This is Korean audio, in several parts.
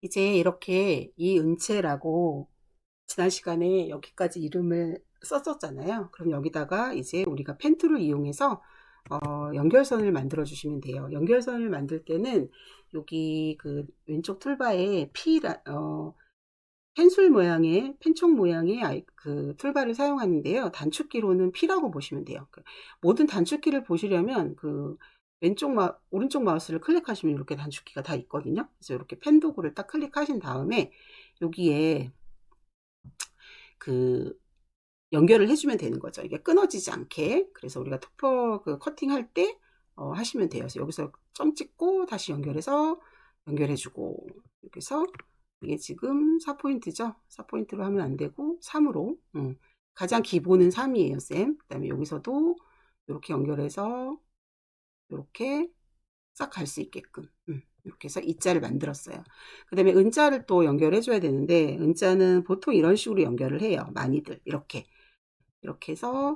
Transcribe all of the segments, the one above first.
이제 이렇게 이은채라고 지난 시간에 여기까지 이름을 썼었잖아요. 그럼 여기다가 이제 우리가 펜 툴을 이용해서 연결선을 만들어 주시면 돼요. 연결선을 만들 때는 여기 그 왼쪽 툴바에 펜술 모양의 펜촉 모양의 그 툴바를 사용하는데요. 단축키로는 P라고 보시면 돼요. 모든 단축키를 보시려면 그 오른쪽 마우스를 클릭하시면 이렇게 단축키가 다 있거든요. 그래서 이렇게 펜 도구를 딱 클릭하신 다음에 여기에 그 연결을 해주면 되는 거죠. 이게 끊어지지 않게. 그래서 우리가 토퍼 그 커팅 할 때 하시면 돼요. 그래서 여기서 점 찍고 다시 연결해서 연결해주고 이렇게 해서 이게 지금 4포인트죠. 4포인트로 하면 안 되고 3으로 가장 기본은 3이에요, 쌤. 그 다음에 여기서도 이렇게 연결해서 이렇게 싹 갈 수 있게끔 이렇게 해서 이자를 만들었어요. 그 다음에 은자를 또 연결해 줘야 되는데 은자는 보통 이런 식으로 연결을 해요. 많이들 이렇게 해서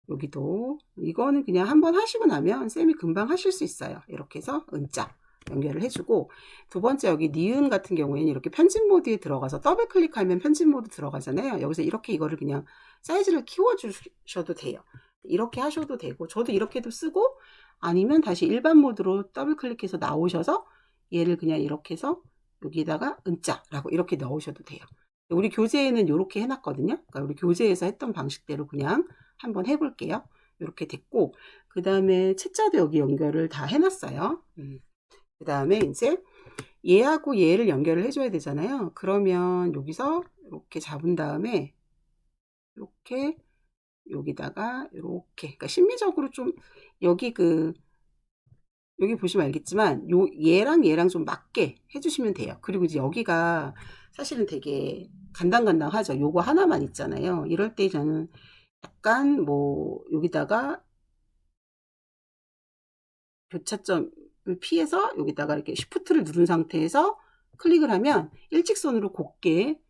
여기도 이거는 그냥 한번 하시고 나면 쌤이 금방 하실 수 있어요. 이렇게 해서 은자 연결을 해주고, 두 번째 여기 니은 같은 경우에는 이렇게 편집 모드에 들어가서 더블 클릭하면 편집 모드 들어가잖아요. 여기서 이렇게 이거를 그냥 사이즈를 키워주셔도 돼요. 이렇게 하셔도 되고, 저도 이렇게도 쓰고, 아니면 다시 일반 모드로 더블 클릭해서 나오셔서 얘를 그냥 이렇게 해서 여기다가 은자라고 이렇게 넣으셔도 돼요. 우리 교재에는 이렇게 해놨거든요. 그러니까 우리 교재에서 했던 방식대로 그냥 한번 해볼게요. 이렇게 됐고, 그 다음에 채자도 여기 연결을 다 해놨어요. 그 다음에 이제 얘하고 얘를 연결을 해줘야 되잖아요. 그러면 여기서 이렇게 잡은 다음에 이렇게 여기다가 이렇게, 그러니까 심리적으로 좀 여기 여기 보시면 알겠지만 얘랑 좀 맞게 해주시면 돼요. 그리고 이제 여기가 사실은 되게 간당간당하죠. 요거 하나만 있잖아요. 이럴 때 저는 약간 뭐 여기다가 교차점을 피해서 여기다가 이렇게 쉬프트를 누른 상태에서 클릭을 하면 일직선으로 곱게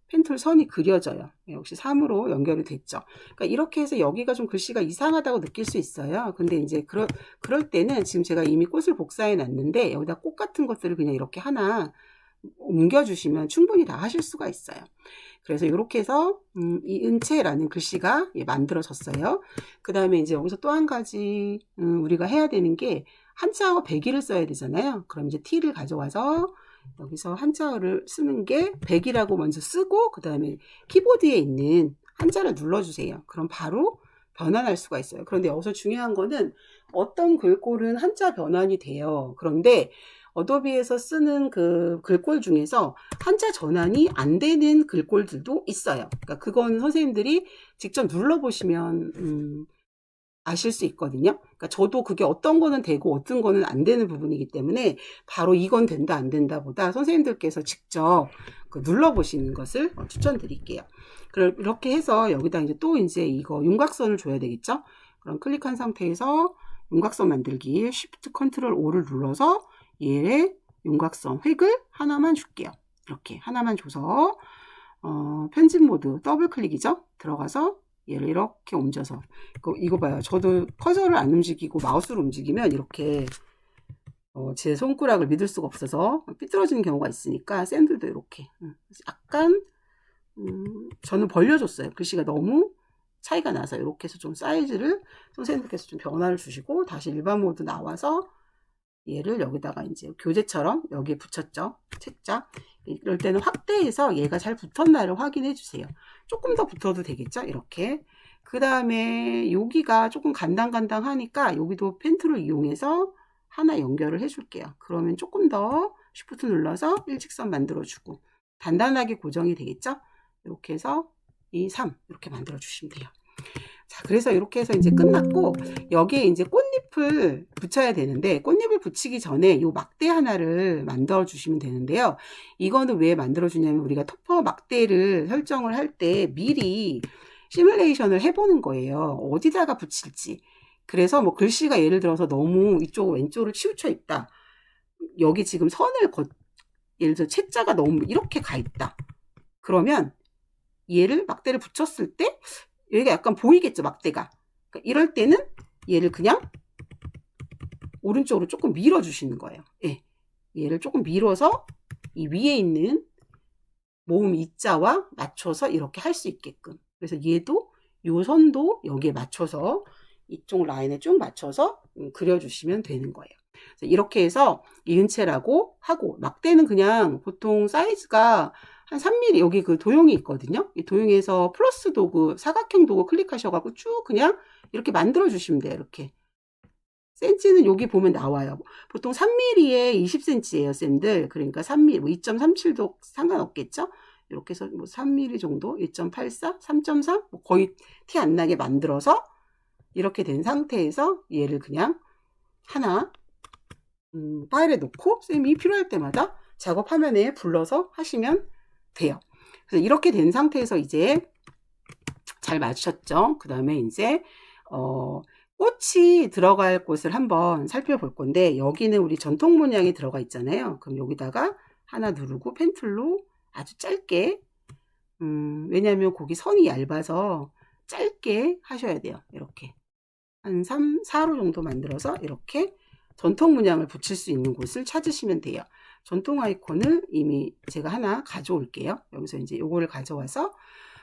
펜툴 선이 그려져요. 역시 3으로 연결이 됐죠. 그러니까 이렇게 해서 여기가 좀 글씨가 이상하다고 느낄 수 있어요. 근데 이제 그럴 때는 지금 제가 이미 꽃을 복사해 놨는데 여기다 꽃 같은 것들을 그냥 이렇게 하나 옮겨주시면 충분히 다 하실 수가 있어요. 그래서 이렇게 해서 이 은채라는 글씨가 만들어졌어요. 그 다음에 이제 여기서 또 한 가지 우리가 해야 되는 게 한자어 배기를 써야 되잖아요. 그럼 이제 T를 가져와서 여기서 한자어를 쓰는 게 100이라고 먼저 쓰고 그 다음에 키보드에 있는 한자를 눌러주세요. 그럼 바로 변환할 수가 있어요. 그런데 여기서 중요한 거는 어떤 글꼴은 한자 변환이 돼요. 그런데 어도비에서 쓰는 그 글꼴 중에서 한자 전환이 안 되는 글꼴들도 있어요. 그러니까 그건 선생님들이 직접 눌러보시면 아실 수 있거든요. 그러니까 저도 그게 어떤 거는 되고 어떤 거는 안 되는 부분이기 때문에 바로 이건 된다 안 된다 보다 선생님들께서 직접 눌러보시는 것을 추천드릴게요. 이렇게 해서 여기다 이제 이거 윤곽선을 줘야 되겠죠. 그럼 클릭한 상태에서 윤곽선 만들기 Shift Ctrl O를 눌러서 얘의 윤곽선 획을 하나만 줄게요. 이렇게 하나만 줘서 편집 모드 더블 클릭이죠. 들어가서 얘를 이렇게 옮겨서 이거 봐요. 저도 커서를 안 움직이고 마우스를 움직이면 이렇게 제 손가락을 믿을 수가 없어서 삐뚤어지는 경우가 있으니까 샌들도 이렇게 약간 저는 벌려줬어요. 글씨가 너무 차이가 나서 이렇게 해서 좀 사이즈를 선생님께서 좀 변화를 주시고 다시 일반 모드 나와서 얘를 여기다가 이제 교재처럼 여기에 붙였죠. 책자. 이럴 때는 확대해서 얘가 잘 붙었나를 확인해 주세요. 조금 더 붙어도 되겠죠. 이렇게. 그 다음에 여기가 조금 간당간당하니까 여기도 펜툴을 이용해서 하나 연결을 해줄게요. 그러면 조금 더 쉬프트 눌러서 일직선 만들어주고 단단하게 고정이 되겠죠. 이렇게 해서 2, 3 이렇게 만들어 주시면 돼요. 자, 그래서 이렇게 해서 이제 끝났고 여기에 이제 꽃잎을 붙여야 되는데 꽃잎을 붙이기 전에 요 막대 하나를 만들어 주시면 되는데요. 이거는 왜 만들어 주냐면 우리가 토퍼 막대를 설정을 할 때 미리 시뮬레이션을 해보는 거예요. 어디다가 붙일지. 그래서 뭐 글씨가 예를 들어서 너무 이쪽 왼쪽으로 치우쳐 있다. 여기 지금 예를 들어 채자가 너무 이렇게 가 있다. 그러면 얘를 막대를 붙였을 때 여기가 약간 보이겠죠, 막대가. 그러니까 이럴 때는 얘를 그냥 오른쪽으로 조금 밀어주시는 거예요. 예. 얘를 조금 밀어서 이 위에 있는 모음 이자와 맞춰서 이렇게 할 수 있게끔. 그래서 얘도 요 선도 여기에 맞춰서 이쪽 라인에 쭉 맞춰서 그려주시면 되는 거예요. 그래서 이렇게 해서 이은채라고 하고, 막대는 그냥 보통 사이즈가 한 3mm, 여기 그 도형이 있거든요. 이 도형에서 플러스 도구, 사각형 도구 클릭하셔가지고 쭉 그냥 이렇게 만들어 주시면 돼요. 이렇게. 센치는 여기 보면 나와요. 보통 3mm에 20cm예요, 쌤들. 그러니까 3mm, 뭐 2.37도 상관없겠죠? 이렇게 해서 뭐 3mm 정도, 2.84, 3.3, 뭐 거의 티 안 나게 만들어서 이렇게 된 상태에서 얘를 그냥 하나 파일에 놓고 쌤이 필요할 때마다 작업 화면에 불러서 하시면 돼요. 그래서 이렇게 된 상태에서 이제 잘 맞추셨죠? 그 다음에 이제 꽃이 들어갈 곳을 한번 살펴볼 건데, 여기는 우리 전통 문양이 들어가 있잖아요. 그럼 여기다가 하나 누르고 펜틀로 아주 짧게, 왜냐하면 거기 선이 얇아서 짧게 하셔야 돼요. 이렇게 한 3, 4로 정도 만들어서 이렇게 전통 문양을 붙일 수 있는 곳을 찾으시면 돼요. 전통 아이콘을 이미 제가 하나 가져올게요. 여기서 이제 요거를 가져와서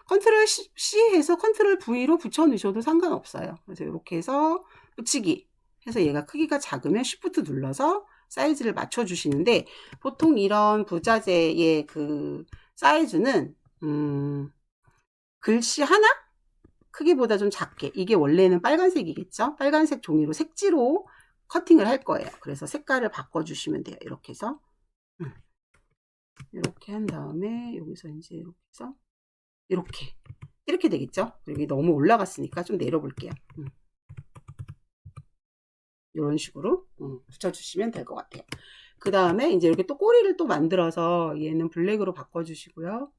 컨트롤 C 해서 컨트롤 V로 붙여 넣으셔도 상관없어요. 그래서 이렇게 해서 붙이기 해서 얘가 크기가 작으면 Shift 눌러서 사이즈를 맞춰 주시는데, 보통 이런 부자재의 그 사이즈는 글씨 하나 크기보다 좀 작게, 이게 원래는 빨간색이겠죠? 빨간색 종이로 색지로 커팅을 할 거예요. 그래서 색깔을 바꿔주시면 돼요. 이렇게 해서 이렇게 한 다음에 여기서 이제 이렇게 해서 이렇게 되겠죠? 여기 너무 올라갔으니까 좀 내려볼게요. 이런 식으로 붙여주시면 될 것 같아요. 그 다음에 이제 이렇게 또 꼬리를 또 만들어서 얘는 블랙으로 바꿔주시고요.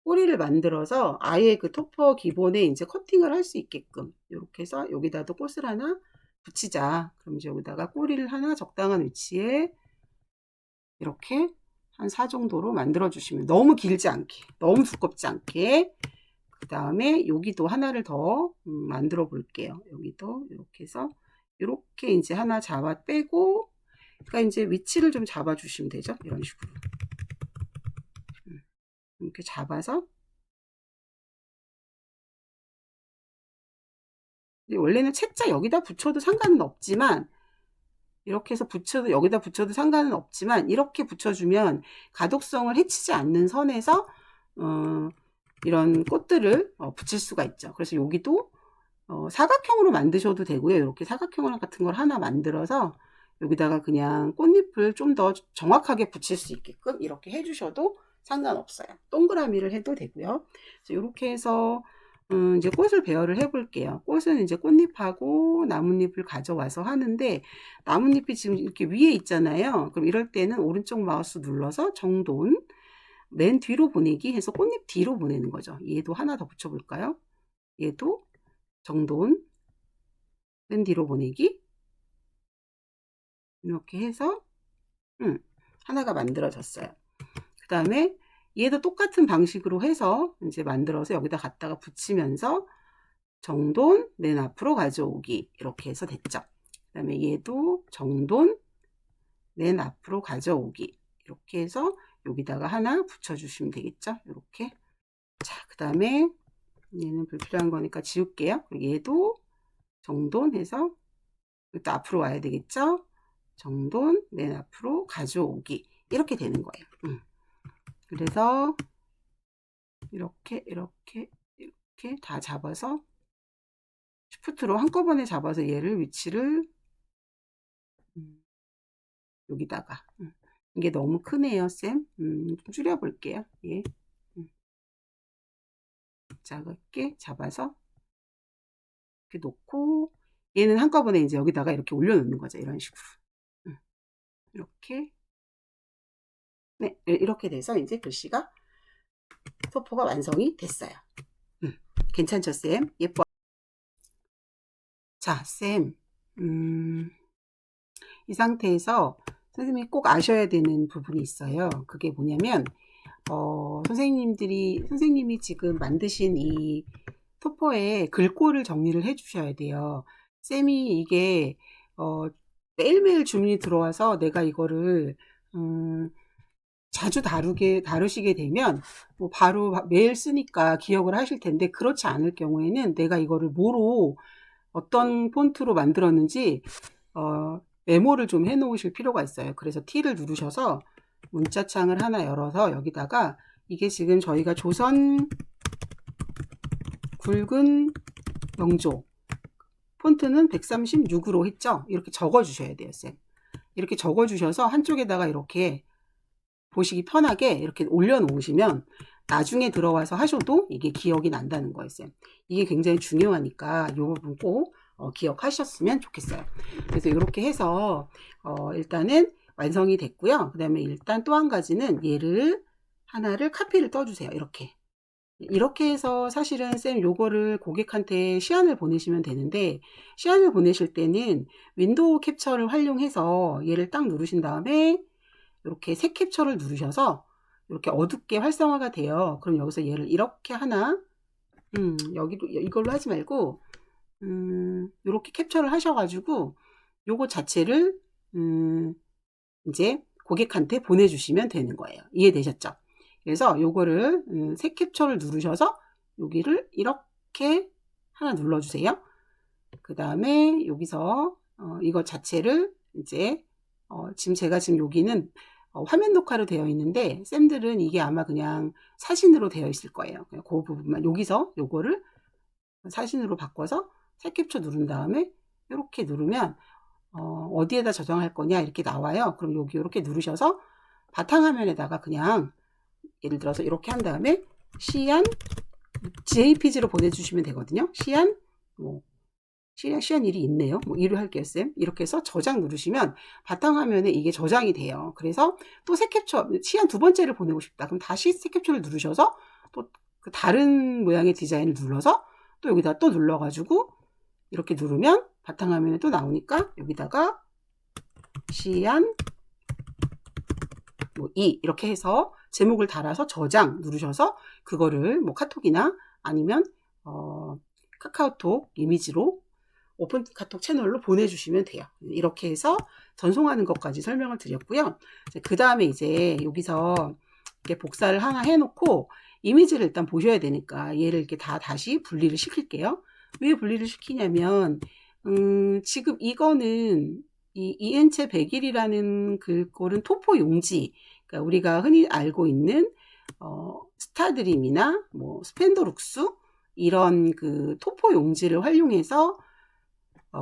꼬리를 만들어서 아예 그 토퍼 기본에 이제 커팅을 할 수 있게끔 이렇게 해서 여기다도 꽃을 하나 붙이자. 그럼 이제 여기다가 꼬리를 하나 적당한 위치에 이렇게 한 4 정도로 만들어 주시면, 너무 길지 않게, 너무 두껍지 않게. 그 다음에 여기도 하나를 더 만들어 볼게요. 여기도 이렇게 해서 이렇게 이제 하나 잡아 빼고, 그러니까 이제 위치를 좀 잡아 주시면 되죠. 이런 식으로 이렇게 잡아서, 원래는 채자 여기다 붙여도 상관은 없지만, 이렇게 해서 붙여도, 여기다 붙여도 상관은 없지만, 이렇게 붙여주면 가독성을 해치지 않는 선에서 이런 꽃들을 붙일 수가 있죠. 그래서 여기도 사각형으로 만드셔도 되고요. 이렇게 사각형 같은 걸 하나 만들어서 여기다가 그냥 꽃잎을 좀 더 정확하게 붙일 수 있게끔 이렇게 해주셔도 상관없어요. 동그라미를 해도 되고요. 이렇게 해서 이제 꽃을 배열을 해 볼게요. 꽃은 이제 꽃잎하고 나뭇잎을 가져와서 하는데, 나뭇잎이 지금 이렇게 위에 있잖아요. 그럼 이럴 때는 오른쪽 마우스 눌러서 정돈, 맨 뒤로 보내기 해서 꽃잎 뒤로 보내는 거죠. 얘도 하나 더 붙여볼까요? 얘도 정돈, 맨 뒤로 보내기. 이렇게 해서 하나가 만들어졌어요. 그 다음에 얘도 똑같은 방식으로 해서 이제 만들어서 여기다 갖다가 붙이면서 정돈, 맨 앞으로 가져오기, 이렇게 해서 됐죠. 그 다음에 얘도 정돈, 맨 앞으로 가져오기, 이렇게 해서 여기다가 하나 붙여주시면 되겠죠. 이렇게. 자, 그 다음에 얘는 불필요한 거니까 지울게요. 얘도 정돈 해서 또 앞으로 와야 되겠죠. 정돈, 맨 앞으로 가져오기, 이렇게 되는 거예요. 그래서 이렇게 다 잡아서 쉬프트로 한꺼번에 잡아서 얘를 위치를 여기다가, 이게 너무 크네요, 쌤. 좀 줄여볼게요. 예. 작게 잡아서 이렇게 놓고, 얘는 한꺼번에 이제 여기다가 이렇게 올려놓는 거죠. 이런 식으로. 이렇게. 네, 이렇게 돼서 이제 글씨가, 소포가 완성이 됐어요. 괜찮죠, 쌤? 예뻐. 자, 쌤. 이 상태에서 선생님이 꼭 아셔야 되는 부분이 있어요. 그게 뭐냐면, 선생님이 지금 만드신 이 토퍼에 글꼴을 정리를 해 주셔야 돼요. 쌤이 이게, 매일매일 주문이 들어와서 내가 이거를, 자주 다루시게 되면 뭐 바로 매일 쓰니까 기억을 하실 텐데, 그렇지 않을 경우에는 내가 이거를 뭐로 어떤 폰트로 만들었는지 메모를 좀 해놓으실 필요가 있어요. 그래서 T를 누르셔서 문자창을 하나 열어서 여기다가 이게 지금 저희가 조선 굵은 영조 폰트는 136으로 했죠. 이렇게 적어주셔야 돼요, 쌤. 이렇게 적어주셔서 한쪽에다가 이렇게 보시기 편하게 이렇게 올려놓으시면 나중에 들어와서 하셔도 이게 기억이 난다는 거예요, 쌤. 이게 굉장히 중요하니까 이 부분 꼭 기억하셨으면 좋겠어요. 그래서 이렇게 해서 일단은 완성이 됐고요. 그 다음에 일단 또 한 가지는 얘를 하나를 카피를 떠주세요. 이렇게 해서 사실은 쌤 요거를 고객한테 시안을 보내시면 되는데, 시안을 보내실 때는 윈도우 캡처를 활용해서 얘를 딱 누르신 다음에 이렇게 새 캡처를 누르셔서 이렇게 어둡게 활성화가 돼요. 그럼 여기서 얘를 이렇게 하나 여기도 이걸로 하지 말고 이렇게 캡처를 하셔가지고 요거 자체를 이제 고객한테 보내주시면 되는 거예요. 이해되셨죠? 그래서 요거를 새 캡처를 누르셔서 여기를 이렇게 하나 눌러주세요. 그 다음에 여기서 이거 자체를 이제 지금 여기는 화면 녹화로 되어 있는데, 쌤들은 이게 아마 그냥 사진으로 되어 있을 거예요. 그 부분만 여기서 요거를 사진으로 바꿔서 새 캡처 누른 다음에 이렇게 누르면 어디에다 저장할 거냐 이렇게 나와요. 그럼 여기 이렇게 누르셔서 바탕화면에다가 그냥 예를 들어서 이렇게 한 다음에 시안 JPG로 보내주시면 되거든요. 시안 1이 있네요. 1을 할게요, 쌤. 이렇게 해서 저장 누르시면 바탕화면에 이게 저장이 돼요. 그래서 또 새 캡처, 시안 두 번째를 보내고 싶다. 그럼 다시 새 캡처를 누르셔서 또 그 다른 모양의 디자인을 눌러서 또 여기다 또 눌러가지고 이렇게 누르면 바탕화면에 또 나오니까 여기다가 시안 2 이렇게 해서 제목을 달아서 저장 누르셔서 그거를 뭐 카톡이나 아니면 카카오톡 이미지로 오픈 카톡 채널로 보내주시면 돼요. 이렇게 해서 전송하는 것까지 설명을 드렸고요. 그 다음에 이제 여기서 이렇게 복사를 하나 해놓고 이미지를 일단 보셔야 되니까 얘를 이렇게 다시 분리를 시킬게요. 왜 분리를 시키냐면 지금 이거는 이 이은채 100일이라는 글꼴은 토포 용지, 그러니까 우리가 흔히 알고 있는 스타드림이나 뭐 스펜더룩스 이런 그 토포 용지를 활용해서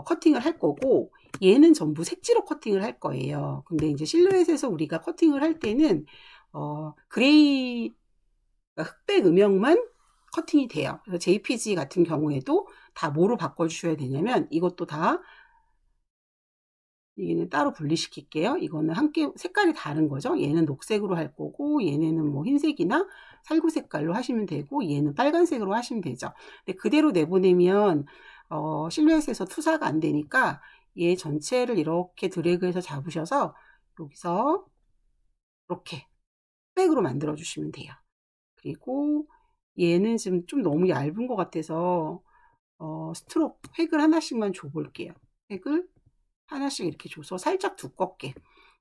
커팅을 할 거고, 얘는 전부 색지로 커팅을 할 거예요. 근데 이제 실루엣에서 우리가 커팅을 할 때는 그레이 흑백 음영만 커팅이 돼요. 그래서 JPG 같은 경우에도 다 뭐로 바꿔주셔야 되냐면 이것도 다 얘는 따로 분리시킬게요. 이거는 함께 색깔이 다른 거죠. 얘는 녹색으로 할 거고 얘네는 뭐 흰색이나 살구 색깔로 하시면 되고 얘는 빨간색으로 하시면 되죠. 근데 그대로 내보내면 실루엣에서 투사가 안 되니까 얘 전체를 이렇게 드래그해서 잡으셔서 여기서 이렇게 백으로 만들어 주시면 돼요. 그리고 얘는 지금 좀 너무 얇은 것 같아서 스트로크 획을 하나씩만 줘 볼게요. 획을 하나씩 이렇게 줘서 살짝 두껍게.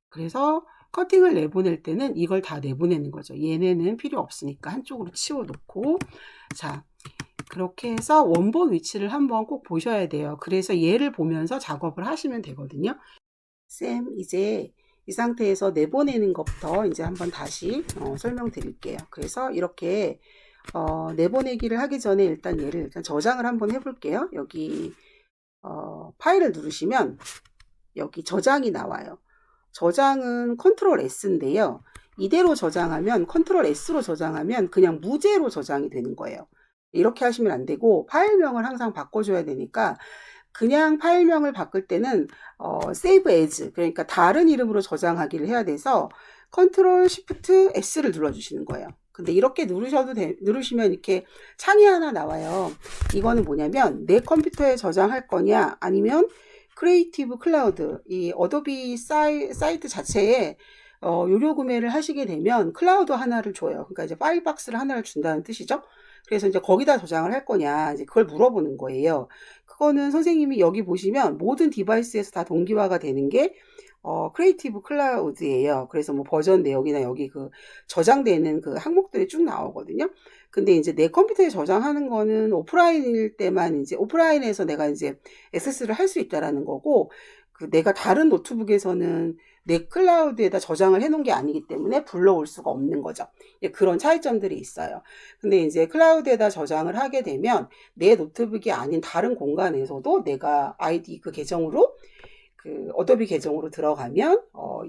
그래서 커팅을 내보낼 때는 이걸 다 내보내는 거죠. 얘네는 필요 없으니까 한쪽으로 치워 놓고, 자 그렇게 해서 원본 위치를 한번 꼭 보셔야 돼요. 그래서 얘를 보면서 작업을 하시면 되거든요. 쌤 이제 이 상태에서 내보내는 것부터 이제 한번 다시 설명드릴게요. 그래서 이렇게 내보내기를 하기 전에 일단 얘를 저장을 한번 해볼게요. 여기 파일을 누르시면 여기 저장이 나와요. 저장은 컨트롤 S인데요. 이대로 저장하면 컨트롤 S로 저장하면 그냥 무제로 저장이 되는 거예요. 이렇게 하시면 안 되고 파일명을 항상 바꿔줘야 되니까, 그냥 파일명을 바꿀 때는 Save As, 그러니까 다른 이름으로 저장하기를 해야 돼서 컨트롤 Shift S를 눌러주시는 거예요. 근데 이렇게 누르시면 이렇게 창이 하나 나와요. 이거는 뭐냐면 내 컴퓨터에 저장할 거냐 아니면 크리에이티브 클라우드, 이 어도비 사이트 자체에 유료 구매를 하시게 되면 클라우드 하나를 줘요. 그러니까 이제 파일 박스를 하나를 준다는 뜻이죠. 그래서 이제 거기다 저장을 할 거냐 이제 그걸 물어보는 거예요. 그거는 선생님이 여기 보시면 모든 디바이스에서 다 동기화가 되는 게 크리에이티브 클라우드예요. 그래서 뭐 버전 내역이나 여기 그 저장되는 그 항목들이 쭉 나오거든요. 근데 이제 내 컴퓨터에 저장하는 거는 오프라인일 때만 이제 오프라인에서 내가 이제 액세스를 할 수 있다라는 거고, 그 내가 다른 노트북에서는 내 클라우드에다 저장을 해놓은 게 아니기 때문에 불러올 수가 없는 거죠. 그런 차이점들이 있어요. 근데 이제 클라우드에다 저장을 하게 되면 내 노트북이 아닌 다른 공간에서도 내가 아이디 그 계정으로 그 어도비 계정으로 들어가면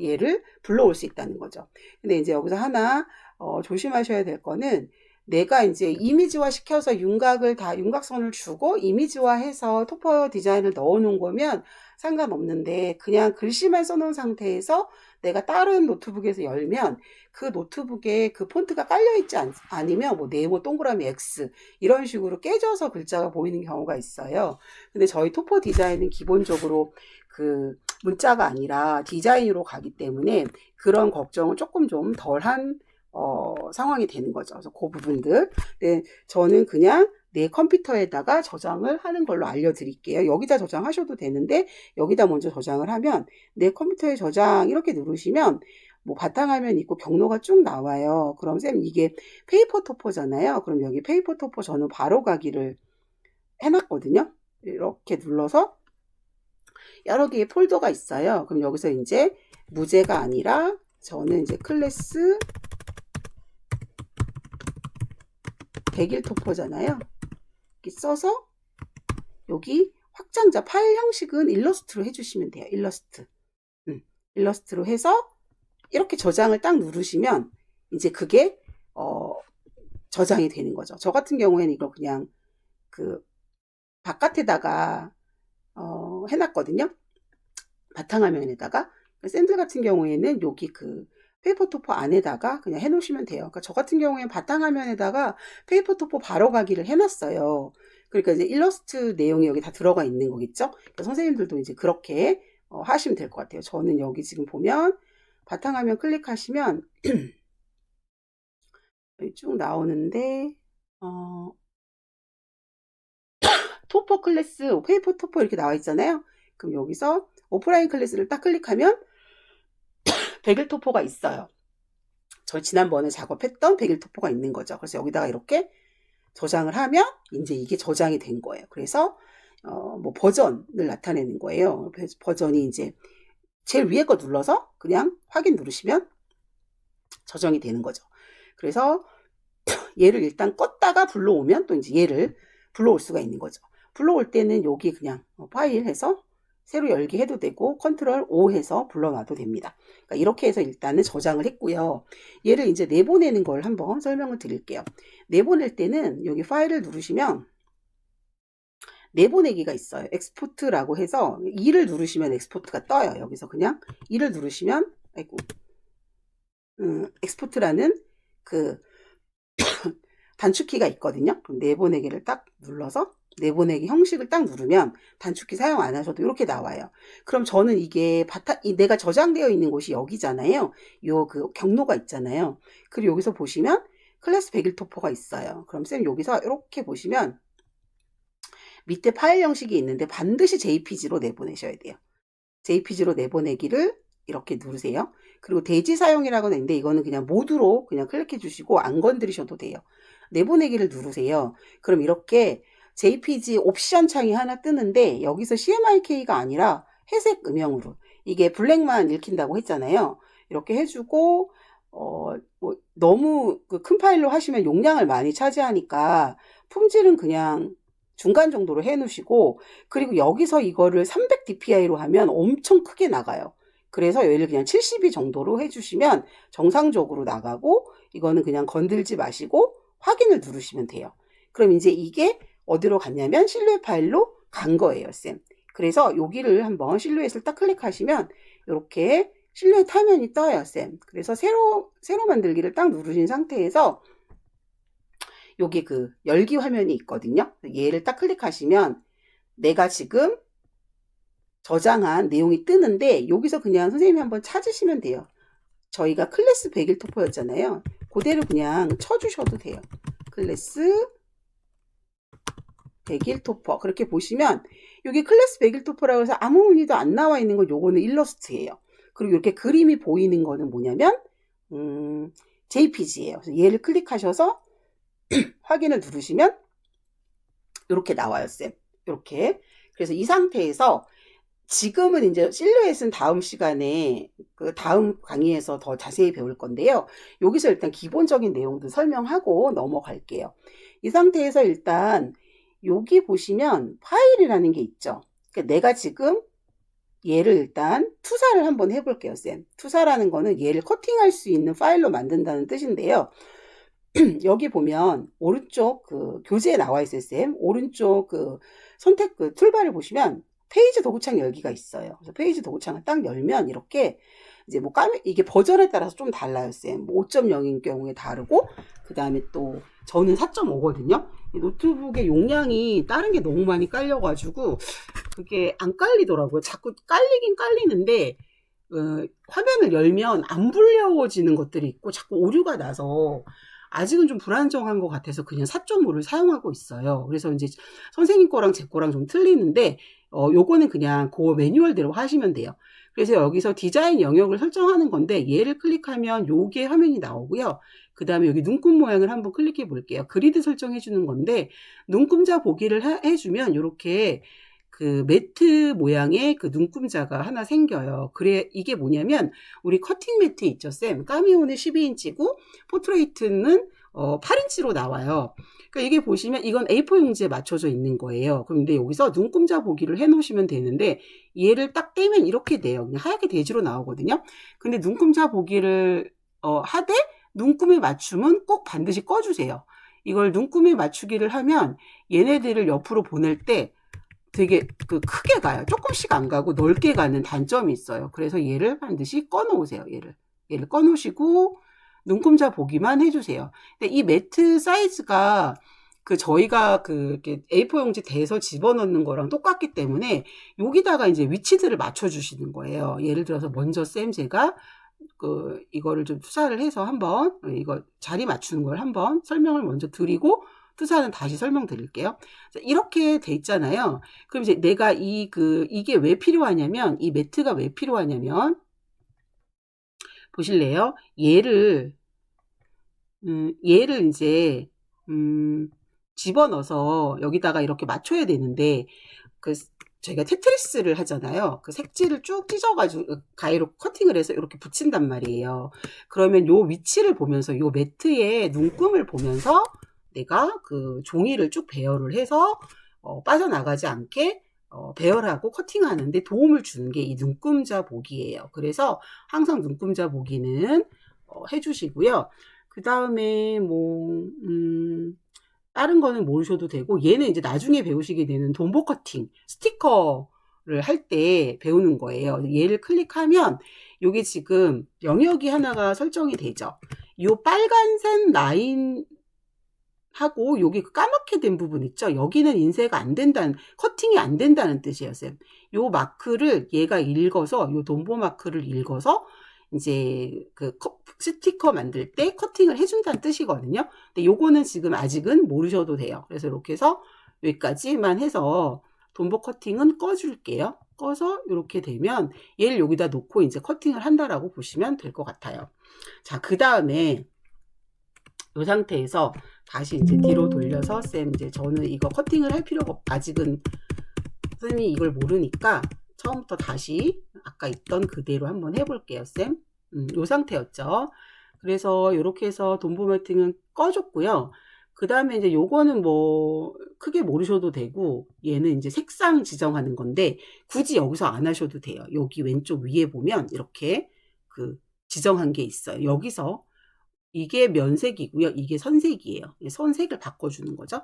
얘를 불러올 수 있다는 거죠. 근데 이제 여기서 하나 조심하셔야 될 거는, 내가 이제 이미지화 시켜서 윤곽선을 주고 이미지화해서 토퍼 디자인을 넣어 놓은 거면 상관없는데, 그냥 글씨만 써놓은 상태에서 내가 다른 노트북에서 열면 그 노트북에 그 폰트가 깔려있지 않으면 뭐 네모 동그라미 X 이런 식으로 깨져서 글자가 보이는 경우가 있어요. 근데 저희 토퍼 디자인은 기본적으로 그 문자가 아니라 디자인으로 가기 때문에 그런 걱정은 조금 좀 덜한 상황이 되는 거죠. 그래서 그 부분들. 네, 저는 그냥 내 컴퓨터에다가 저장을 하는 걸로 알려드릴게요. 여기다 저장하셔도 되는데, 여기다 먼저 저장을 하면 내 컴퓨터에 저장 이렇게 누르시면 뭐 바탕화면 있고 경로가 쭉 나와요. 그럼 쌤 이게 페이퍼 토퍼잖아요. 그럼 여기 페이퍼 토퍼 저는 바로 가기를 해놨거든요. 이렇게 눌러서 여러 개의 폴더가 있어요. 그럼 여기서 이제 무제가 아니라 저는 이제 클래스 100일 토퍼잖아요. 이렇게 써서 여기 확장자 파일 형식은 일러스트로 해주시면 돼요. 일러스트로 해서 이렇게 저장을 딱 누르시면 이제 그게 저장이 되는 거죠. 저 같은 경우에는 이거 그냥 그 바깥에다가 해놨거든요. 바탕화면에다가. 샌들 같은 경우에는 여기 그 페이퍼 토퍼 안에다가 그냥 해놓으시면 돼요. 그러니까 저 같은 경우에는 바탕화면에다가 페이퍼 토퍼 바로 가기를 해놨어요. 그러니까 이제 일러스트 내용이 여기 다 들어가 있는 거겠죠. 그러니까 선생님들도 이제 그렇게 하시면 될 것 같아요. 저는 여기 지금 보면 바탕화면 클릭하시면 여기 쭉 나오는데 토퍼 클래스, 페이퍼 토퍼 이렇게 나와 있잖아요. 그럼 여기서 오프라인 클래스를 딱 클릭하면 100일 토퍼가 있어요. 저 지난번에 작업했던 100일 토퍼가 있는 거죠. 그래서 여기다가 이렇게 저장을 하면 이제 이게 저장이 된 거예요. 그래서 뭐 버전을 나타내는 거예요. 그래서 버전이 이제 제일 위에 거 눌러서 그냥 확인 누르시면 저장이 되는 거죠. 그래서 얘를 일단 껐다가 불러오면 또 이제 얘를 불러올 수가 있는 거죠. 불러올 때는 여기 그냥 파일 해서 새로 열기 해도 되고 컨트롤 O 해서 불러놔도 됩니다. 그러니까 이렇게 해서 일단은 저장을 했고요. 얘를 이제 내보내는 걸 한번 설명을 드릴게요. 내보낼 때는 여기 파일을 누르시면 내보내기가 있어요. 엑스포트라고 해서 2를 누르시면 엑스포트가 떠요. 여기서 그냥 2를 누르시면 엑스포트라는 그 단축키가 있거든요. 그럼 내보내기를 딱 눌러서 내보내기 형식을 딱 누르면 단축키 사용 안 하셔도 이렇게 나와요. 그럼 저는 이게 내가 저장되어 있는 곳이 여기잖아요. 요 그 경로가 있잖아요. 그리고 여기서 보시면 클래스 100일 토퍼가 있어요. 그럼 쌤 여기서 이렇게 보시면 밑에 파일 형식이 있는데 반드시 JPG로 내보내셔야 돼요. JPG로 내보내기를 이렇게 누르세요. 그리고 대지 사용이라고 하는데 이거는 그냥 모두로 그냥 클릭해 주시고 안 건드리셔도 돼요. 내보내기를 누르세요. 그럼 이렇게 JPG 옵션 창이 하나 뜨는데 여기서 CMYK가 아니라 회색 음영으로, 이게 블랙만 읽힌다고 했잖아요. 이렇게 해주고 뭐 너무 큰 파일로 하시면 용량을 많이 차지하니까 품질은 그냥 중간 정도로 해 놓으시고, 그리고 여기서 이거를 300dpi로 하면 엄청 크게 나가요. 그래서 얘를 그냥 70이 정도로 해주시면 정상적으로 나가고, 이거는 그냥 건들지 마시고 확인을 누르시면 돼요. 그럼 이제 이게 어디로 갔냐면 실루엣 파일로 간 거예요, 쌤. 그래서 여기를 한번 실루엣을 딱 클릭하시면 이렇게 실루엣 화면이 떠요, 쌤. 그래서 새로 만들기를 딱 누르신 상태에서 여기 그 열기 화면이 있거든요. 얘를 딱 클릭하시면 내가 지금 저장한 내용이 뜨는데 여기서 그냥 선생님이 한번 찾으시면 돼요. 저희가 클래스 100일 토퍼였잖아요. 그대로 그냥 쳐주셔도 돼요. 클래스 100일 토퍼. 그렇게 보시면 여기 클래스 100일 토퍼라고 해서 아무 문의도 안 나와 있는 거 요거는 일러스트예요. 그리고 이렇게 그림이 보이는 거는 뭐냐면 JPG예요. 그래서 얘를 클릭하셔서 확인을 누르시면 이렇게 나와요, 쌤. 이렇게. 그래서 이 상태에서 지금은 이제 실루엣은 다음 시간에 그 다음 강의에서 더 자세히 배울 건데요. 여기서 일단 기본적인 내용도 설명하고 넘어갈게요. 이 상태에서 일단 여기 보시면 파일이라는 게 있죠. 그러니까 내가 지금 얘를 일단 투사를 한번 해볼게요, 쌤. 투사라는 거는 얘를 커팅할 수 있는 파일로 만든다는 뜻인데요. 여기 보면 오른쪽 그 교재에 나와 있어요, 쌤. 오른쪽 그 선택 그 툴바를 보시면 페이지 도구창 열기가 있어요. 그래서 페이지 도구창을 딱 열면 이렇게 이제 뭐 이게 버전에 따라서 좀 달라요, 쌤. 뭐 5.0인 경우에 다르고, 그 다음에 또 저는 4.5거든요. 노트북의 용량이 다른 게 너무 많이 깔려가지고 그게 안 깔리더라고요. 자꾸 깔리긴 깔리는데 화면을 열면 안 불려지는 것들이 있고 자꾸 오류가 나서 아직은 좀 불안정한 것 같아서 그냥 4.5를 사용하고 있어요. 그래서 이제 선생님 거랑 제 거랑 좀 틀리는데 요거는 그냥 그 매뉴얼대로 하시면 돼요. 그래서 여기서 디자인 영역을 설정하는 건데 얘를 클릭하면 요게 화면이 나오고요. 그 다음에 여기 눈금 모양을 한번 클릭해 볼게요. 그리드 설정해 주는 건데 눈금자 보기를 해주면 이렇게 그 매트 모양의 그 눈금자가 하나 생겨요. 그래, 이게 뭐냐면 우리 커팅 매트 있죠, 쌤. 까미오는 12인치고 포트레이트는 8인치로 나와요. 그러니까 이게 보시면 이건 A4 용지에 맞춰져 있는 거예요. 그런데 여기서 눈금자 보기를 해 놓으시면 되는데 얘를 딱 떼면 이렇게 돼요. 그냥 하얗게 대지로 나오거든요. 근데 눈금자 보기를 하되 눈금의 맞춤은 꼭 반드시 꺼주세요. 이걸 눈금에 맞추기를 하면 얘네들을 옆으로 보낼 때 되게 크게 가요. 조금씩 안 가고 넓게 가는 단점이 있어요. 그래서 얘를 반드시 꺼놓으세요. 얘를 꺼놓으시고 눈금자 보기만 해주세요. 근데 이 매트 사이즈가 저희가 이렇게 A4 용지 대서 집어넣는 거랑 똑같기 때문에 여기다가 이제 위치들을 맞춰주시는 거예요. 예를 들어서 먼저 쌤 제가 이거를 좀 투사를 해서 한번 이거 자리 맞추는 걸 한번 설명을 먼저 드리고 투사는 다시 설명드릴게요. 이렇게 돼 있잖아요. 그럼 이제 내가 이게 왜 필요하냐면, 이 매트가 왜 필요하냐면, 보실래요? 얘를 이제, 집어넣어서 여기다가 이렇게 맞춰야 되는데, 저희가 테트리스를 하잖아요. 그 색지를 쭉 찢어가지고 가위로 커팅을 해서 이렇게 붙인단 말이에요. 그러면 요 위치를 보면서 요 매트의 눈금을 보면서 내가 그 종이를 쭉 배열을 해서 빠져나가지 않게 배열하고 커팅하는데 도움을 주는 게 이 눈금자 보기예요. 그래서 항상 눈금자 보기는 해주시고요. 그 다음에 다른 거는 모르셔도 되고, 얘는 이제 나중에 배우시게 되는 돈보 커팅, 스티커를 할 때 배우는 거예요. 얘를 클릭하면, 요게 지금 영역이 하나가 설정이 되죠. 요 빨간색 라인 하고, 여기 까맣게 된 부분 있죠? 여기는 인쇄가 안 된다는, 커팅이 안 된다는 뜻이에요, 쌤. 요 마크를 얘가 읽어서, 요 돈보 마크를 읽어서, 이제 스티커 만들 때 커팅을 해준다는 뜻이거든요. 근데 요거는 지금 아직은 모르셔도 돼요. 그래서 이렇게 해서 여기까지만 해서 돈보 커팅은 꺼줄게요. 꺼서 이렇게 되면 얘를 여기다 놓고 이제 커팅을 한다라고 보시면 될 것 같아요. 자, 그 다음에 이 상태에서 다시 이제 뒤로 돌려서 쌤 이제 저는 이거 커팅을 할 필요가 아직은 쌤이 이걸 모르니까 처음부터 다시 아까 있던 그대로 한번 해볼게요, 쌤. 요 상태였죠. 그래서 이렇게 해서 돈보 매트는 꺼줬고요. 그 다음에 이제 요거는 뭐 크게 모르셔도 되고 얘는 이제 색상 지정하는 건데 굳이 여기서 안 하셔도 돼요. 여기 왼쪽 위에 보면 이렇게 지정한 게 있어요. 여기서 이게 면색이고요. 이게 선색이에요. 선색을 바꿔주는 거죠.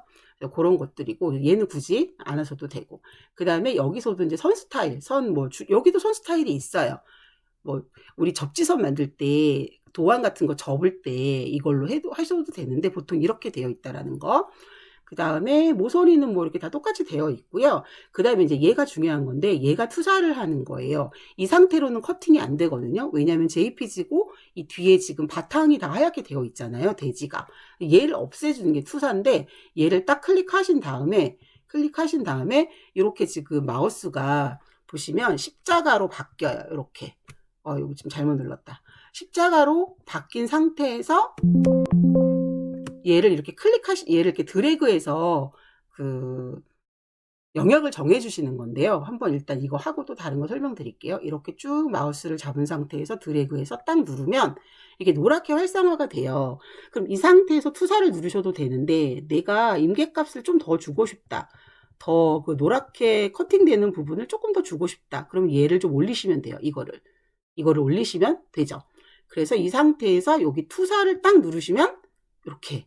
그런 것들이고 얘는 굳이 안 하셔도 되고 그 다음에 여기서도 이제 선 스타일, 여기도 선 스타일이 있어요. 우리 접지선 만들 때 도안 같은 거 접을 때 이걸로 하셔도 되는데 보통 이렇게 되어 있다라는 거. 그 다음에 모서리는 뭐 이렇게 다 똑같이 되어 있고요. 그 다음에 이제 얘가 중요한 건데 얘가 투사를 하는 거예요. 이 상태로는 커팅이 안 되거든요. 왜냐하면 JPG고 이 뒤에 지금 바탕이 다 하얗게 되어 있잖아요. 대지가. 얘를 없애주는 게 투사인데 얘를 딱 클릭하신 다음에 이렇게 지금 마우스가 보시면 십자가로 바뀌어요. 이렇게. 여기 지금 잘못 눌렀다. 십자가로 바뀐 상태에서 얘를 이렇게 얘를 이렇게 드래그해서 그 영역을 정해주시는 건데요. 한번 일단 이거 하고 또 다른 거 설명드릴게요. 이렇게 쭉 마우스를 잡은 상태에서 드래그해서 딱 누르면 이게 노랗게 활성화가 돼요. 그럼 이 상태에서 투사를 누르셔도 되는데 내가 임계값을 좀 더 주고 싶다. 더 그 노랗게 커팅되는 부분을 조금 더 주고 싶다. 그럼 얘를 좀 올리시면 돼요. 이거를 올리시면 되죠. 그래서 이 상태에서 여기 투사를 딱 누르시면 이렇게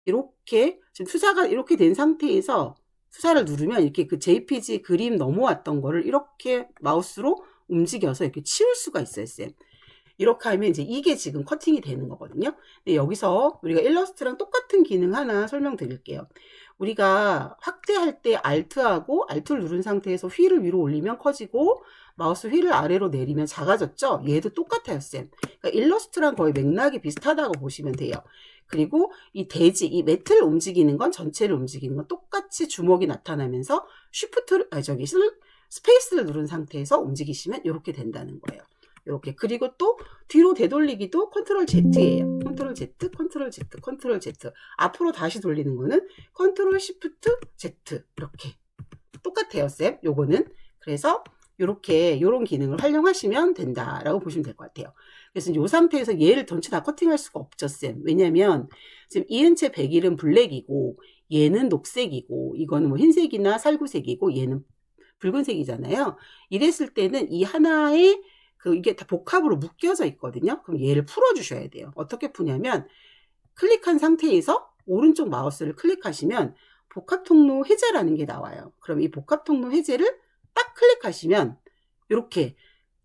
지금 투사가 이렇게 된 상태에서 투사를 누르면 이렇게 그 JPG 그림 넘어왔던 거를 이렇게 마우스로 움직여서 이렇게 치울 수가 있어요, 쌤. 이렇게 하면 이제 이게 지금 커팅이 되는 거거든요. 근데 여기서 우리가 일러스트랑 똑같은 기능 하나 설명드릴게요. 우리가 확대할 때 Alt하고 Alt를 누른 상태에서 휠을 위로 올리면 커지고 마우스 휠을 아래로 내리면 작아졌죠? 얘도 똑같아요, 쌤. 그러니까 일러스트랑 거의 맥락이 비슷하다고 보시면 돼요. 그리고 이 대지, 이 매트를 움직이는 건 전체를 움직이는 건 똑같이 주먹이 나타나면서 스페이스를 누른 상태에서 움직이시면 이렇게 된다는 거예요. 이렇게. 그리고 또 뒤로 되돌리기도 컨트롤 Z예요. 컨트롤 Z, 컨트롤 Z, 컨트롤 Z. 앞으로 다시 돌리는 거는 컨트롤 Shift Z. 이렇게. 똑같아요, 쌤. 요거는. 그래서 요런 기능을 활용하시면 된다라고 보시면 될 것 같아요. 그래서 이 상태에서 얘를 전체 다 커팅할 수가 없죠, 쌤. 왜냐면 지금 이은채 백일은 블랙이고 얘는 녹색이고 이거는 뭐 흰색이나 살구색이고 얘는 붉은색이잖아요. 이랬을 때는 이 하나에 이게 다 복합으로 묶여져 있거든요. 그럼 얘를 풀어주셔야 돼요. 어떻게 푸냐면 클릭한 상태에서 오른쪽 마우스를 클릭하시면 복합 통로 해제라는 게 나와요. 그럼 이 복합 통로 해제를 딱 클릭하시면 이렇게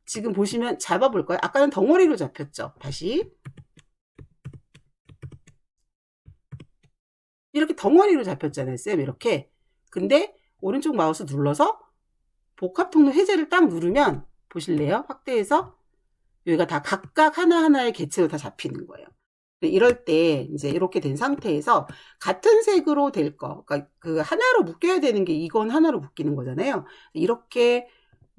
지금 보시면 잡아볼까요? 아까는 덩어리로 잡혔죠. 다시 이렇게 덩어리로 잡혔잖아요, 쌤. 이렇게. 근데 오른쪽 마우스 눌러서 복합 통로 해제를 딱 누르면 보실래요? 확대해서 여기가 다 각각 하나하나의 개체로 다 잡히는 거예요. 이럴 때 이제 이렇게 된 상태에서 같은 색으로 될 거, 그러니까 그 하나로 묶여야 되는 게 이건 하나로 묶이는 거잖아요. 이렇게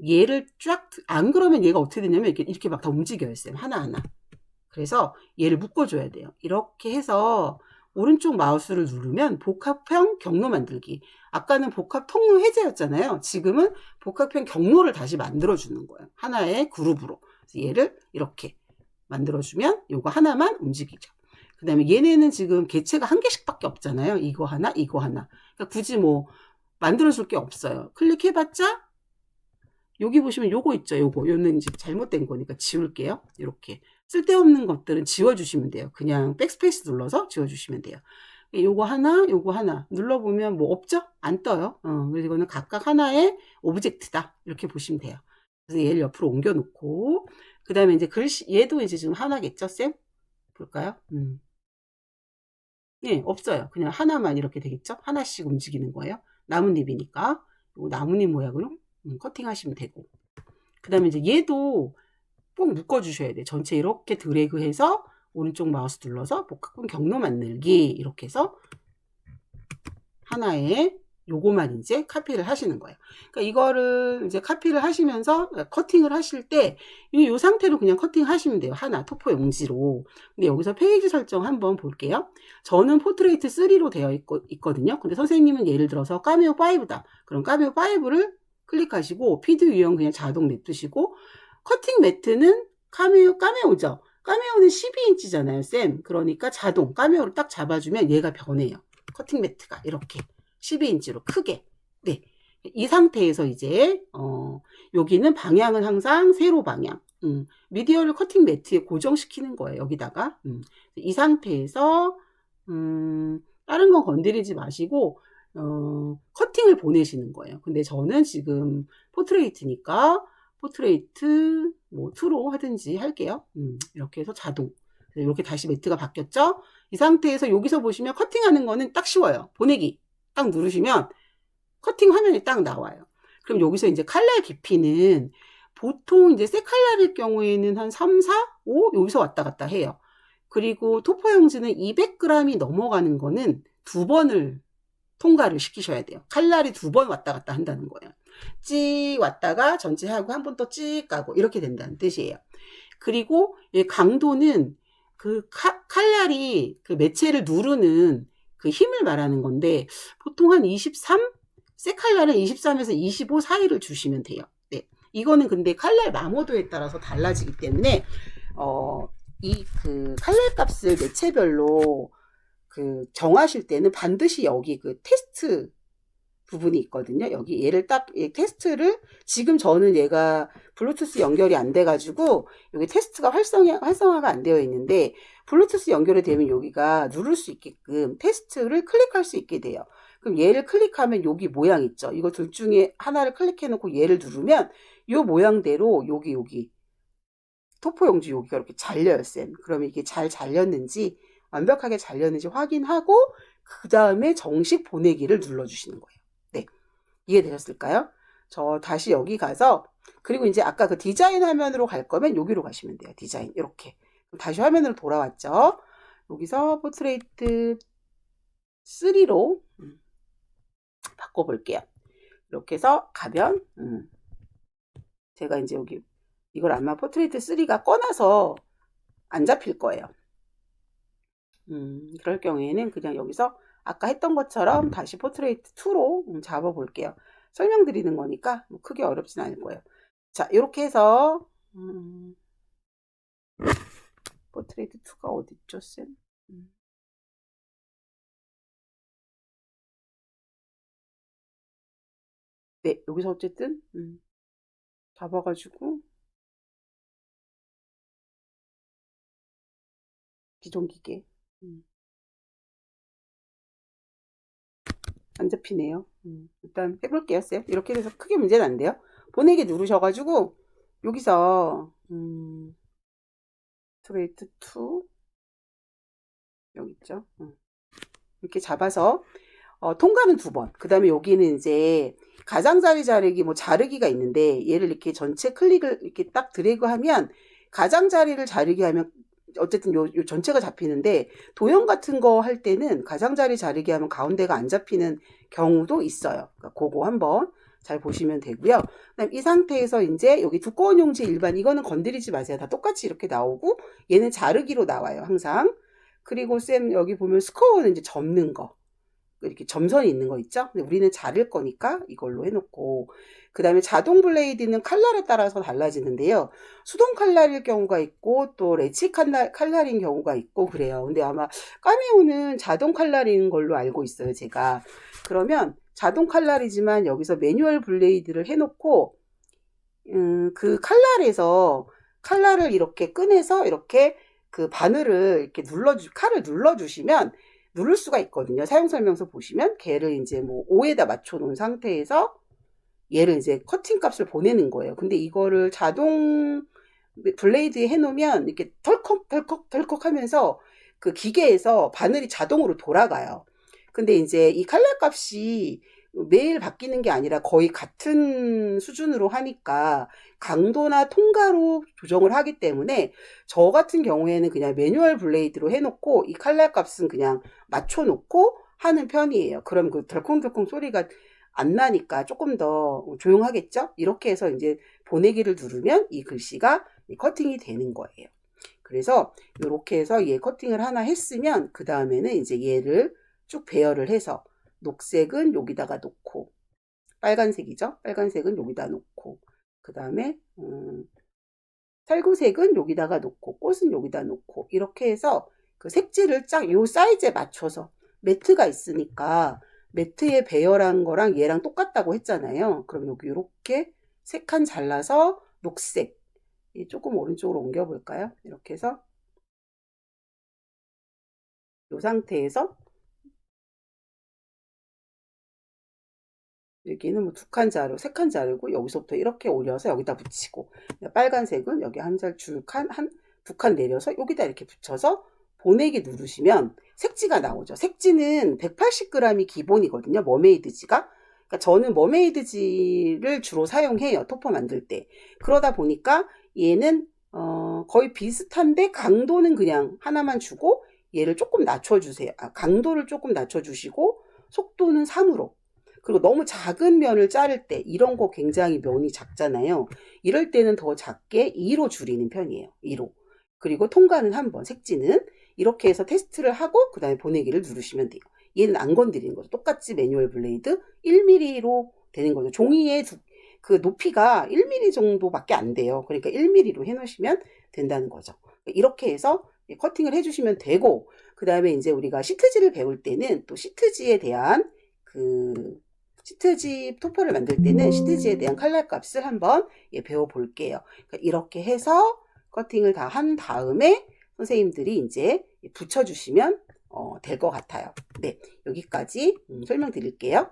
얘를 쫙, 안 그러면 얘가 어떻게 되냐면 이렇게 막 다 움직여요, 쌤. 하나하나. 그래서 얘를 묶어줘야 돼요. 이렇게 해서 오른쪽 마우스를 누르면 복합형 경로 만들기. 아까는 복합 통로 해제였잖아요. 지금은 복합형 경로를 다시 만들어주는 거예요. 하나의 그룹으로. 그래서 얘를 이렇게 만들어주면 요거 하나만 움직이죠. 그 다음에 얘네는 지금 개체가 한 개씩밖에 없잖아요. 이거 하나, 이거 하나. 그러니까 굳이 뭐 만들어줄 게 없어요. 클릭해봤자 여기 보시면 요거 있죠. 요는 이제 잘못된 거니까 지울게요. 이렇게 쓸데없는 것들은 지워주시면 돼요. 그냥 백스페이스 눌러서 지워주시면 돼요. 요거 하나 눌러보면 뭐 없죠? 안 떠요. 그래서 이거는 각각 하나의 오브젝트다. 이렇게 보시면 돼요. 그래서 얘를 옆으로 옮겨놓고 그 다음에 이제 글씨 얘도 이제 지금 하나겠죠, 쌤? 볼까요? 예, 없어요. 그냥 하나만 이렇게 되겠죠? 하나씩 움직이는 거예요. 나뭇잎이니까 요 나뭇잎 모양으로 커팅하시면 되고 그 다음에 이제 얘도 꼭 묶어주셔야 돼요. 전체 이렇게 드래그해서 오른쪽 마우스 눌러서 복합형 경로 만들기 이렇게 해서 하나의 요거만 이제 카피를 하시는 거예요. 그러니까 이거를 이제 카피를 하시면서 커팅을 하실 때 요 상태로 그냥 커팅 하시면 돼요. 하나 토포 용지로. 근데 여기서 페이지 설정 한번 볼게요. 저는 포트레이트 3로 되어 있거든요. 근데 선생님은 예를 들어서 카메오 5다. 그럼 카메오 5를 클릭하시고 피드 유형 그냥 자동 냅두시고 커팅 매트는 카메오죠. 카메오는 12인치잖아요, 쌤. 그러니까 자동 카메오를 딱 잡아주면 얘가 변해요. 커팅 매트가 이렇게 12인치로 크게. 네. 이 상태에서 이제 여기는 방향은 항상 세로 방향. 미디어를 커팅 매트에 고정시키는 거예요. 여기다가. 이 상태에서 다른 건 건드리지 마시고 커팅을 보내시는 거예요. 근데 저는 지금 포트레이트니까 포트레이트 뭐 2로 하든지 할게요. 이렇게 해서 자동. 이렇게 다시 매트가 바뀌었죠? 이 상태에서 여기서 보시면 커팅하는 거는 딱 쉬워요. 보내기 딱 누르시면 커팅 화면이 딱 나와요. 그럼 여기서 이제 칼날 깊이는 보통 이제 새 칼날일 경우에는 한 3, 4, 5 여기서 왔다 갔다 해요. 그리고 토포 용지는 200g이 넘어가는 거는 2번을 통과를 시키셔야 돼요. 칼날이 2번 왔다 갔다 한다는 거예요. 찍 왔다가 전체 하고 한 번 또 찍 가고 이렇게 된다는 뜻이에요. 그리고 이 강도는 그 칼날이 그 매체를 누르는 그 힘을 말하는 건데 보통 한 23? 새 칼날은 23에서 25 사이를 주시면 돼요. 네. 이거는 근데 칼날 마모도에 따라서 달라지기 때문에 이 그 칼날 값을 매체별로 그 정하실 때는 반드시 여기 그 테스트 부분이 있거든요. 여기 얘를 딱 테스트를 지금 저는 얘가 블루투스 연결이 안 돼가지고 여기 테스트가 활성화가 안 되어 있는데 블루투스 연결이 되면 여기가 누를 수 있게끔 테스트를 클릭할 수 있게 돼요. 그럼 얘를 클릭하면 여기 모양 있죠. 이거 둘 중에 하나를 클릭해 놓고 얘를 누르면 이 모양대로 여기 토포 용지 여기가 이렇게 잘려요, 쌤. 그러면 이게 잘 잘렸는지 완벽하게 잘렸는지 확인하고 그 다음에 정식 보내기를 눌러주시는 거예요. 네, 이해되셨을까요? 저 다시 여기 가서 그리고 이제 아까 그 디자인 화면으로 갈 거면 여기로 가시면 돼요. 디자인 이렇게 다시 화면으로 돌아왔죠. 여기서 포트레이트 3로 바꿔볼게요. 이렇게 해서 가면 제가 이제 여기 이걸 아마 포트레이트 3가 꺼놔서 안 잡힐 거예요. 그럴 경우에는 그냥 여기서 아까 했던 것처럼 다시 포트레이트 2로 잡아볼게요. 설명드리는 거니까 뭐 크게 어렵진 않을 거예요. 자, 이렇게 해서 포트레이트 2가 어딨죠, 쌤? 네, 여기서 어쨌든 잡아가지고 기존 기계 안 잡히네요. 일단 해볼게요, 쌤. 이렇게 돼서 크게 문제는 안 돼요. 보내기 누르셔가지고 여기서 포트레이트 2 여기 있죠. 이렇게 잡아서 통과는 2번. 그 다음에 여기는 이제 가장자리 자르기, 뭐 자르기가 있는데 얘를 이렇게 전체 클릭을 이렇게 딱 드래그하면 가장자리를 자르기 하면 어쨌든 요 전체가 잡히는데 도형 같은 거 할 때는 가장자리 자르기 하면 가운데가 안 잡히는 경우도 있어요. 그러니까 그거 한번 잘 보시면 되고요. 그다음 이 상태에서 이제 여기 두꺼운 용지 일반 이거는 건드리지 마세요. 다 똑같이 이렇게 나오고 얘는 자르기로 나와요. 항상. 그리고 쌤 여기 보면 스코어는 이제 접는 거. 이렇게 점선이 있는 거 있죠? 근데 우리는 자를 거니까 이걸로 해놓고 그 다음에 자동 블레이드는 칼날에 따라서 달라지는데요. 수동 칼날일 경우가 있고 또 레치 칼날인 경우가 있고 그래요. 근데 아마 까메오는 자동 칼날인 걸로 알고 있어요, 제가. 그러면 자동 칼날이지만 여기서 매뉴얼 블레이드를 해놓고 그 칼날에서 칼날을 이렇게 꺼내서 이렇게 그 바늘을 이렇게 칼을 눌러주시면 누를 수가 있거든요. 사용설명서 보시면 걔를 이제 뭐 5에다 맞춰 놓은 상태에서 얘를 이제 커팅 값을 보내는 거예요. 근데 이거를 자동 블레이드에 해놓으면 이렇게 덜컥 하면서 그 기계에서 바늘이 자동으로 돌아가요. 근데 이제 이 칼날 값이 매일 바뀌는 게 아니라 거의 같은 수준으로 하니까 강도나 통과로 조정을 하기 때문에 저 같은 경우에는 그냥 매뉴얼 블레이드로 해놓고 이 칼날 값은 그냥 맞춰놓고 하는 편이에요. 그럼 그 덜컹덜컹 소리가 안 나니까 조금 더 조용하겠죠? 이렇게 해서 이제 보내기를 누르면 이 글씨가 커팅이 되는 거예요. 그래서 이렇게 해서 얘 커팅을 하나 했으면 그 다음에는 이제 얘를 쭉 배열을 해서 녹색은 여기다가 놓고 빨간색이죠. 빨간색은 여기다 놓고 그 다음에 살구색은 여기다가 놓고 꽃은 여기다 놓고 이렇게 해서 그 색지를 쫙 요 사이즈에 맞춰서 매트가 있으니까 매트에 배열한 거랑 얘랑 똑같다고 했잖아요. 그럼 여기 이렇게 세 칸 잘라서 녹색 조금 오른쪽으로 옮겨 볼까요? 이렇게 해서 이 상태에서 여기는 뭐 2칸 자르고 3칸 자르고 여기서부터 이렇게 올려서 여기다 붙이고 빨간색은 여기 한 잘 줄칸 한 2칸 내려서 여기다 이렇게 붙여서 보내기 누르시면 색지가 나오죠. 색지는 180g이 기본이거든요. 머메이드지가. 그러니까 저는 머메이드지를 주로 사용해요. 토퍼 만들 때. 그러다 보니까 얘는 거의 비슷한데 강도는 그냥 하나만 주고 얘를 조금 낮춰주세요. 강도를 조금 낮춰주시고 속도는 3으로. 그리고 너무 작은 면을 자를 때 이런 거 굉장히 면이 작잖아요. 이럴 때는 더 작게 2로 줄이는 편이에요. 2로. 그리고 통과는 한 번, 색지는 이렇게 해서 테스트를 하고 그 다음에 보내기를 누르시면 돼요. 얘는 안 건드리는 거죠. 똑같이 매뉴얼 블레이드 1mm로 되는 거죠. 종이의 그 높이가 1mm 정도밖에 안 돼요. 그러니까 1mm로 해놓으시면 된다는 거죠. 이렇게 해서 커팅을 해주시면 되고, 그 다음에 이제 우리가 시트지를 배울 때는 또 시트지에 대한 시트지 토퍼를 만들 때는 시트지에 대한 칼날 값을 한번 배워볼게요. 그러니까 이렇게 해서 커팅을 다 한 다음에 선생님들이 이제 붙여주시면 될 것 같아요. 네, 여기까지 설명드릴게요.